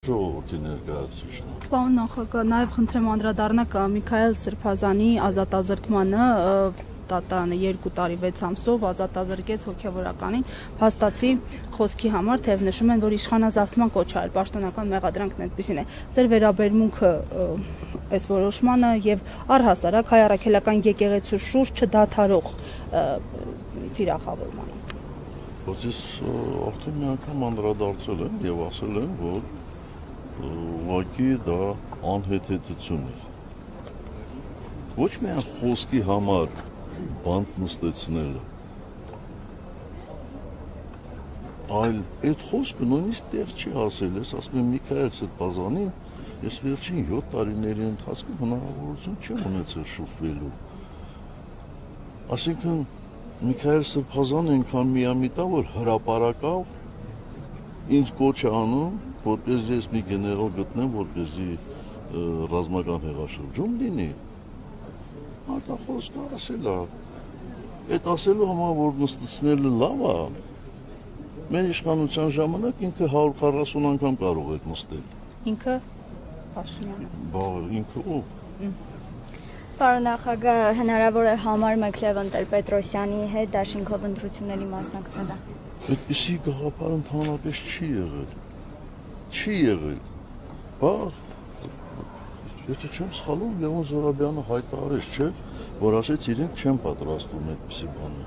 Ժողովրդի ներկայացուցիչն։ Պարոն նախագահ, նաև խնդրեմ անդրադառնաք Միքայել Սրբազանի ազատազրկմանը, դատարանը 2 տարի 6 ամսով ազատազրկեց հոգևորականին, փաստացի խոսքի համար, թեև նշում են, որ իշխանազավթման կոչ արել, պաշտոնական մեղադրանքն այդպիսին է։ Ձեր վերաբերմունքը այս որոշմանը եւ առհասարակ հայ առաքելական եկեղեցու շուրջ չդադարող թիրախավորմանը։ Բայց ես արդեն մի անգամ անդրադարձել եմ եւ ասել եմ, որ ուղղակի դա անհեթեթություն է։ Ոչ միայն խոսքի համար բանտ նստեցնելը, այլ այդ խոսքը նույնիսկ տեղ չի հասել, ես ասում եմ Միքայել Սրբազանին, ես վերջին 7 տարիների ընթացքում հնարավորություն չեմ ունեցել շփվելու։ Այսինքն Միքայել Սրբազանը այնքան միամիտ է, որ հրապարակավ ինձ կոչ է անում, որպեսզի ես մի գեներալ գտնեմ, որպեսզի ռազմական հեղաշրջում լինի։ Արտախոսքը ասել է, այդ ասելու համար, որ նստեցնելը լավ է, մեր իշխանության ժամանակ ինքը 140 անգամ կարող էր նստել։ Ինքը Փաշինյանը։ Բա ինքը ով։ Պարոն նախագահ, հնարավոր է համարում եք Լևոն Տեր-Պետրոսյանի հետ դաշինքով ընտրությունների մասնակցելը։ Այդպիսի գաղափար ընդհանրապես չի եղել։ Չի եղել։ Բա եթե չեմ սխալվում, Լևոն Զորաբյանը հայտարարեց, չէ, որ ասեց իրենք չեն պատրաստվում այդպիսի բանը։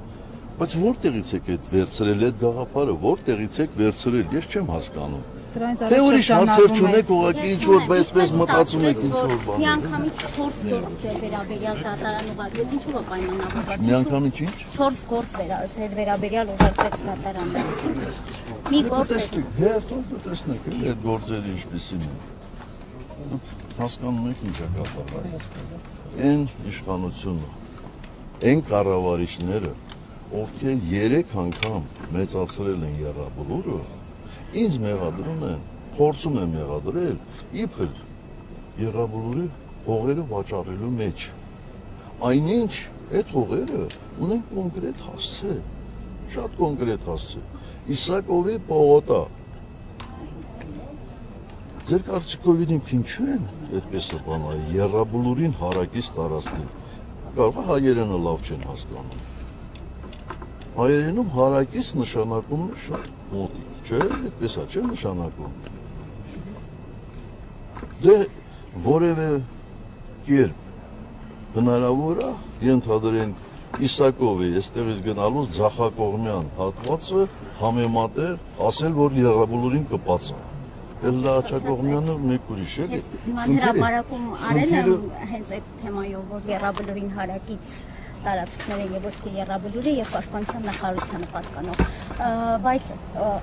Բայց որտեղից եք այդ վերցրել այդ գաղափարը, որտեղից եք վերցրել, ես չեմ հասկանում։ Թե ուրիշ հարցեր չունեք, ուղղակի ինչ-որ այսպես մտածում եք ինչ-որ բան։ Միանգամից 4 գործ ձեր վերաբերյալ դատարան ուղարկեց, ինչու է պայմանավորված։ Միանգամից ինչ։ 4 գործ ձեր վերաբերյալ ուղարկեց դատարանը։ Մի գործ։ Հերթով տեսնեք, այդ գործերը ինչպիսին են։ Հասկանում եք ինչ է կատարվում։ Այն իշխանությունը, այն կառավարիչները, ովքեր 3 անգամ մեծացրել են եռաբլուրը, ինձ մեղադրում են, փորձում են մեղադրել, իբր եռաբլուրի հողերը վաճառելու մեջ։ Այնինչ այդ հողերը ունեն կոնկրետ հասցե, շատ կոնկրետ հասցե։ Իսակովի պողոտա։ Ձեր կարծիքով իրենք ինչու են այդպես բանել, եռաբլուրին հարակից տարածքին։ Կարող է հայերենը լավ չեն հասկանում։ Հայերենում հարակից նշանակում է շատ մոտիկ։ Չէ, այդպես է, չէ նշանակում։ Դե որևէ կերպ հնարավոր է ենթադրենք Իսակովի այստեղից գնալուց ձախակողմյան հատվածը համեմատել, ասել, որ եռաբլուրին կպացա։ Դա Աչակողմյանը մեկ ուրիշ է։ Հիմա հրապարակում արել եմ հենց այդ թեմայով, որ եռաբլուրին հարակից տարածքները եւ ոչ թե եռաբլուրը եւ պաշտպանության նախարարությանը պատկանող, բայց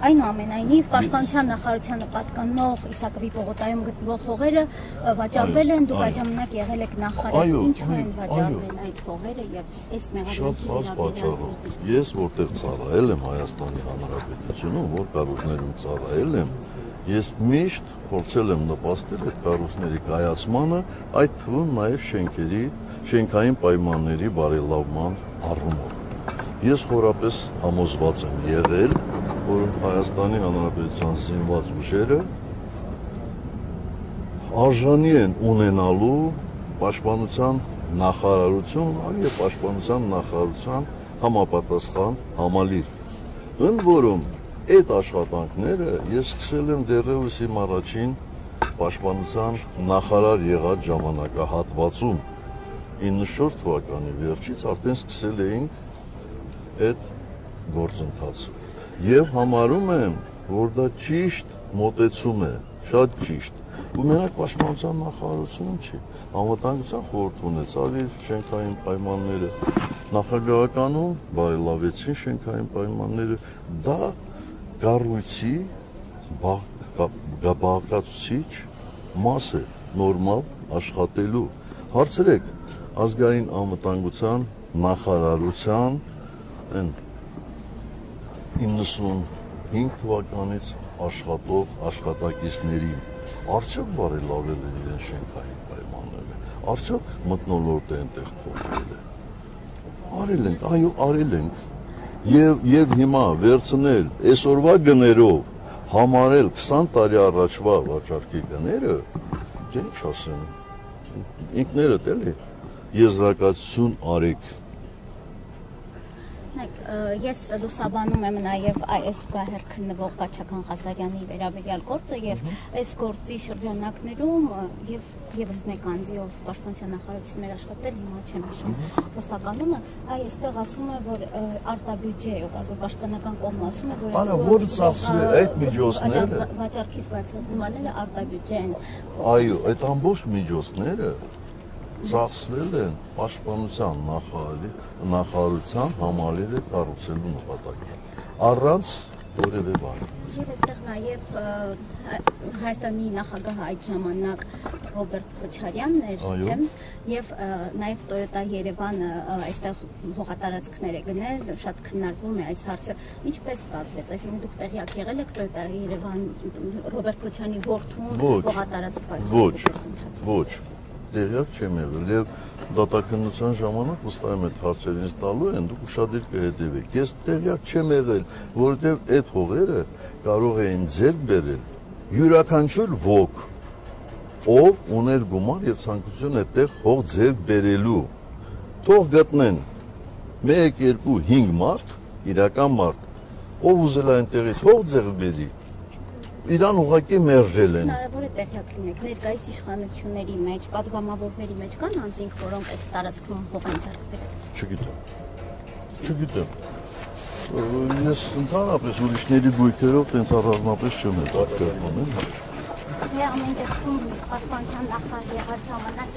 այնուամենայնիվ պաշտպանության նախարարությանը պատկանող Իսակովի պողոտայում գտնվող հողերը վաճառվել են, դուք այդ ժամանակ եղել եք նախարար, ինչու են վաճառվել այդ հողերը եւ այս մեղադրանքի Ես որտեղ ծառայել եմ Հայաստանի Հանրապետությունում, որ կառույցներում ծառայել եմ, ես միշտ փորձել եմ նպաստել այդ կառույցների կայացմանը, այդ թվում նաեւ շենքային պայմանների բարելավման առումով։ Ես խորապես համոզված եմ եղել, որ Հայաստանի Հանրապետության զինված ուժերը արժանի են ունենալու պաշտպանության նախարարություն եւ պաշտպանության նախարարության համապատասխան համալիր։ Ընդ որում այդ աշխատանքները ես սկսել եմ դեռևս իմ առաջին պաշտպանության նախարար եղած ժամանակահատվածում 94 թվականի վերջից արդեն սկսել էինք այդ գործընթացը եւ համարում եմ, որ դա ճիշտ մոտեցում է, շատ ճիշտ։ Ու մենակ պաշտպանության նախարարությունը չի, անվտանգության խորհուրդ ունեցավ իր շենքային պայմանները, նախագահականում բարելավեցին շենքային պայմանները, դա կառույցի բաղկացուցիչ մաս է նորմալ աշխատելու։ Հարցրեք ազգային անվտանգության նախարարության 95 թվականից աշխատող աշխատակիցների արդյոք բարելավել են իրեն շենքային պայմանները, արդյոք մթնոլորտը այնտեղ փոխվել է։ Արել ենք, այո, արել ենք։ Եվ հիմա վերցնել այսօրվա գներով համարել 20 տարի առաջվա վաճառքի գները, դե ինչ ասեմ, ինքներդ էլի եզրակացություն արեք։ Ես լուսաբանում եմ նաև այս զուգահեռ քննվող Կաչական Ղազարյանի վերաբերյալ գործը եւ այս գործի շրջանակներում եւ եւս մեկ անձիով պաշտպանության նախարարություններ աշխատել, հիմա չեմ հիշում վստահանումը, այստեղ ասում է, որ արտաբյուջե է ուղղակի պաշտպանական կողմը ասում է, որ Արա որ ծախսվի այդ միջոցները վաճառքից բացառումները արտաբյուջե են։ Այո, այդ ամբողջ միջոցները ծախսվել են պաշտպանության նախարարության համալիրը կառուցելու նպատակով առանց որևէ բանի։ Եվ այստեղ նաև Հայաստանի նախագահը այդ ժամանակ Ռոբերտ Քոչարյանն էր, չէ՞, եւ նաև Toyota Երևանը այստեղ հողատարածքներ է գնել, շատ քննարկվում է այս հարցը։ Ինչպես ստացվեց, այսինքն դուք տեղյակ եղել եք Toyota Երևան Ռոբերտ Քոչարյանի որդուն հողատարածք վաճառելու։ Ոչ, տեղյակ չեմ եղել եւ դատաքննության ժամանակ վստահ եմ այդ հարցերին տալու են, դուք ուշադիր կհետևեք։ Ես տեղյակ չեմ եղել, որովհետեւ այդ հողերը կարող էին ձեռք բերել յուրաքանչյուր ոք, ով ուներ գումար եւ ցանկություն այդտեղ հող ձեռք բերելու։ Թող գտնեն 1, 2, 5 մարդ, իրական մարդ, ով ուզել է այնտեղից հող ձեռք բերի, իրան ուղղակի մերժել են։ Հնարավոր է տեղյակ լինեք, ներկայիս իշխանությունների մեջ, պատգամավորների մեջ կան անձինք, որոնք այդ տարածքում հող են ձեռք բերել։ Չգիտեմ։ Ես ընդհանրապես ուրիշների գույքերով տենց առանձնապես չեմ հետաքրքրվում։ Դե ամեն դեպքում պաշտպանության նախարար եղած ժամանակ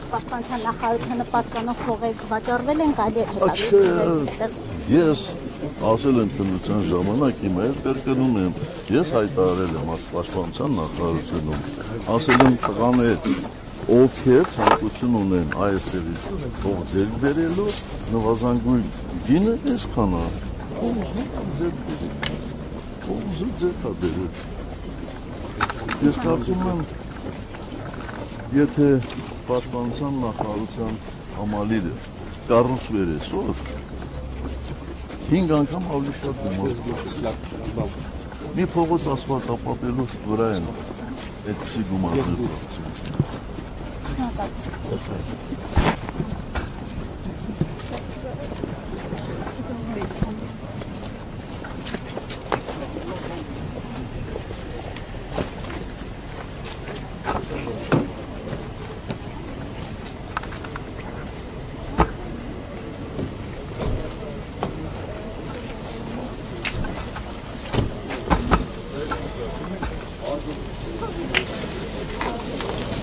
պաշտպանության նախարարությանը պատկանող հողեր վաճառվել են, կարելի է հետաքրքրել։ Ես ասել եմ քննության ժամանակ, հիմա էլ կրկնում եմ, ես հայտարարել եմ պաշտպանության նախարարությունում, ասել եմ տղաներ, ովքեր ցանկություն ունեն այստեղից հող ձեռք բերելու, նվազանգույն գինը այսքան է, ով ուզում ձեռք բերել։ Ես կարծում եմ, եթե պաշտպանության նախարարության համալիրը կառուցվեր այսօր, 5 անգամ ավելի շատ գումար։ Մի փողոց ասֆալտապատելու վրա են այդպիսի գումարներ ծախսում։